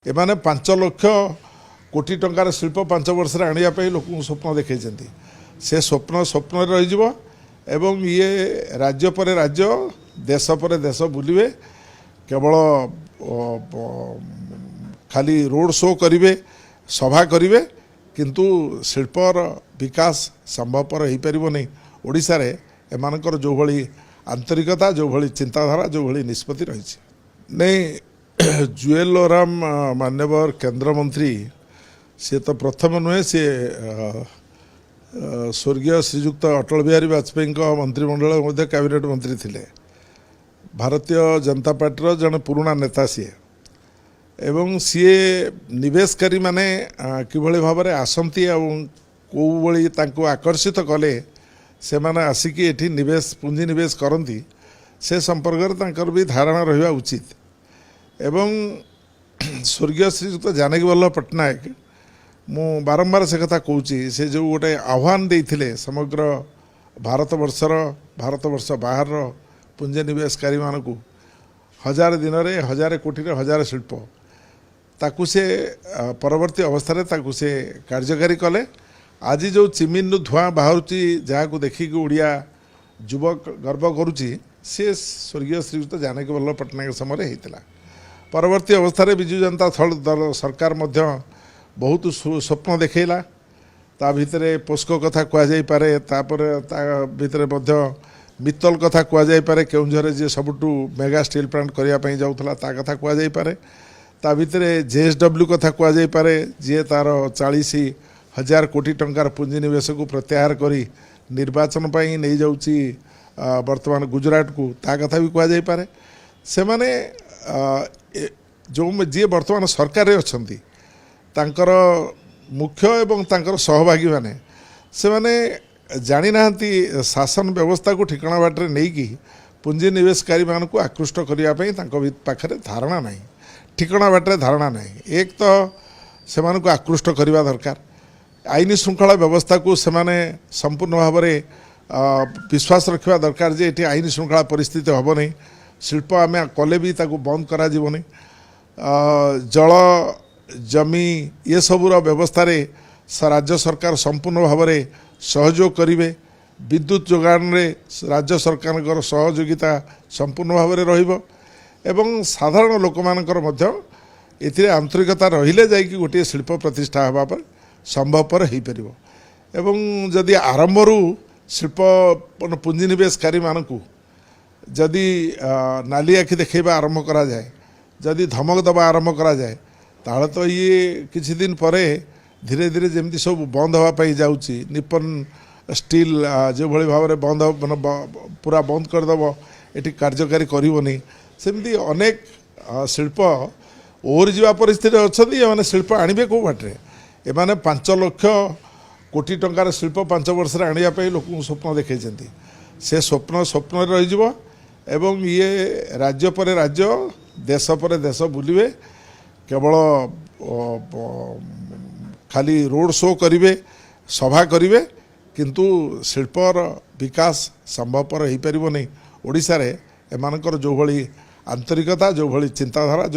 एमाने 5 लाख कोटी टंकार शिल्प 5 वर्ष आने लोक स्वप्न देखते से स्वप्न स्वप्न रही एवं ये राज्य पर राज्य देश पर देश बुलिवे केवल खाली रोड शो करिवे सभा करिवे किंतु शिल्पर विकास संभवपर हो पार नहीं। ओडिशा रे एमानकर जो भली आंतरिकता जो भली चिंताधारा जो भली निष्पत्ति रही नहीं जुएल ओराम मान्यवर केंद्र मंत्री सी तो प्रथम नुहे सी स्वर्गीय श्रीजुक्त अटल बिहारी वाजपेयी मंत्रिमंडल मध्य कैबिनेट मंत्री थिले। भारतीय जनता पार्टी जन पुराना नेता सी एवं सी निवेशकारी माने किभली भाव में आसंती कौ भली तांको आकर्षित कले से माने आसिकी एठी निवेश पुंजी निवेश करती से संपर्क तांकर भी धारणा रहिबा उचित। एवं स्वर्गीय श्रीजुक्त जानकी वल्लभ पट्टनायक मु बारंबार से कथा कहूँ से जो गोटे आह्वान देते समग्र भारतवर्ष बाहर पुंजी निवेशकारी मानू 1000 दिन में 1000 कोटी 1000 शिल्प ताकू से परवर्ती अवस्था ताकू से कार्यकारी कले। आज जो चिमिन धुआं बाहर जहाँ को देखिक ओडिया युवक गर्व करुच्ची सी स्वर्गीय श्रीयुक्त जानकी वल्लभ पट्टनायक समय होता। परवर्ती अवस्था विजु जनता दल सरकार मध्य बहुत स्वप्न देखला ता भितरे पोस्को कथा कहुपे भितर मित्तल कथा कहुपे केउंझर जी सबुठू मेगा स्टील प्लांट करने जाऊला ता कथा कहुपे ता भितरे जेएसडब्ल्यू कथा कहुपे जी तार 40,000 कोटी टंकार पुंजी निवेश को प्रत्याहार करी निर्वाचन पर नहीं जाऊँगी वर्तमान गुजरात को ता कथा भी कहुपे से माने जो जी वर्तमान सरकार अच्छा तांकर मुख्य एवं तांकर सहभागी माने से माने जानी नाहंती शासन व्यवस्था को ठिकाना बाटर नहीं कि पुंजी निवेशकारी मान को आकृष्ट करने पाखे धारणा नहीं ठिकाना बाटर धारणा नहीं। एक तो से को आकृष्ट करने दरकार आईन श्रृंखला व्यवस्था को से माने संपूर्ण भाव में विश्वास रखा दरकार जे ये आईन श्रृंखला परिस्थिति हम नहीं शिल्प आम कले भी बंद करा जल जमी ये सबूर व्यवस्था रे राज्य सरकार संपूर्ण भाव में सहयोग करेंगे। विद्युत जोगान रे राज्य सरकार सहयोगिता संपूर्ण भाव में रहिबो एवं साधारण लोक मानकर मध्य एथिरे आंतरिकता रहिले जाइकी गोटे शिल्प प्रतिष्ठा होगा पर संभवपर हो पारिबो। एवं जदि आरंभरू शिल्प पुंजी निवेशकारी मानकू जदि नाली आखि देखा आरंभ करा जाए जदि धमक दबा आरंभ करा जाए ताले तो ये किसी दिन पर धीरे धीरे जमती सब बंद होगापाई जाऊँगी निपन स्टील जो भली भाव में बंद मान पूरा बंद करदेव ये कार्यकारी करनी सेमती अनेक शिल्प ओर जा परिस्थिति अच्छा मैंने शिल्प आणवे कौ बाटे एमाने 5 लाख कोटी टंकार शिल्प 5 वर्ष आने लोक स्वप्न देखते से स्वप्न स्वप्न रही एवं ये राज्य पर राज्य देश पर देश बुलिवे केवल खाली रोड शो करिवे सभा करिवे किंतु शिल्पर विकास संभवपर हो पार नहीं। ओडिशा रे एमानकर जो भली आंतरिकता जो भली चिंताधारा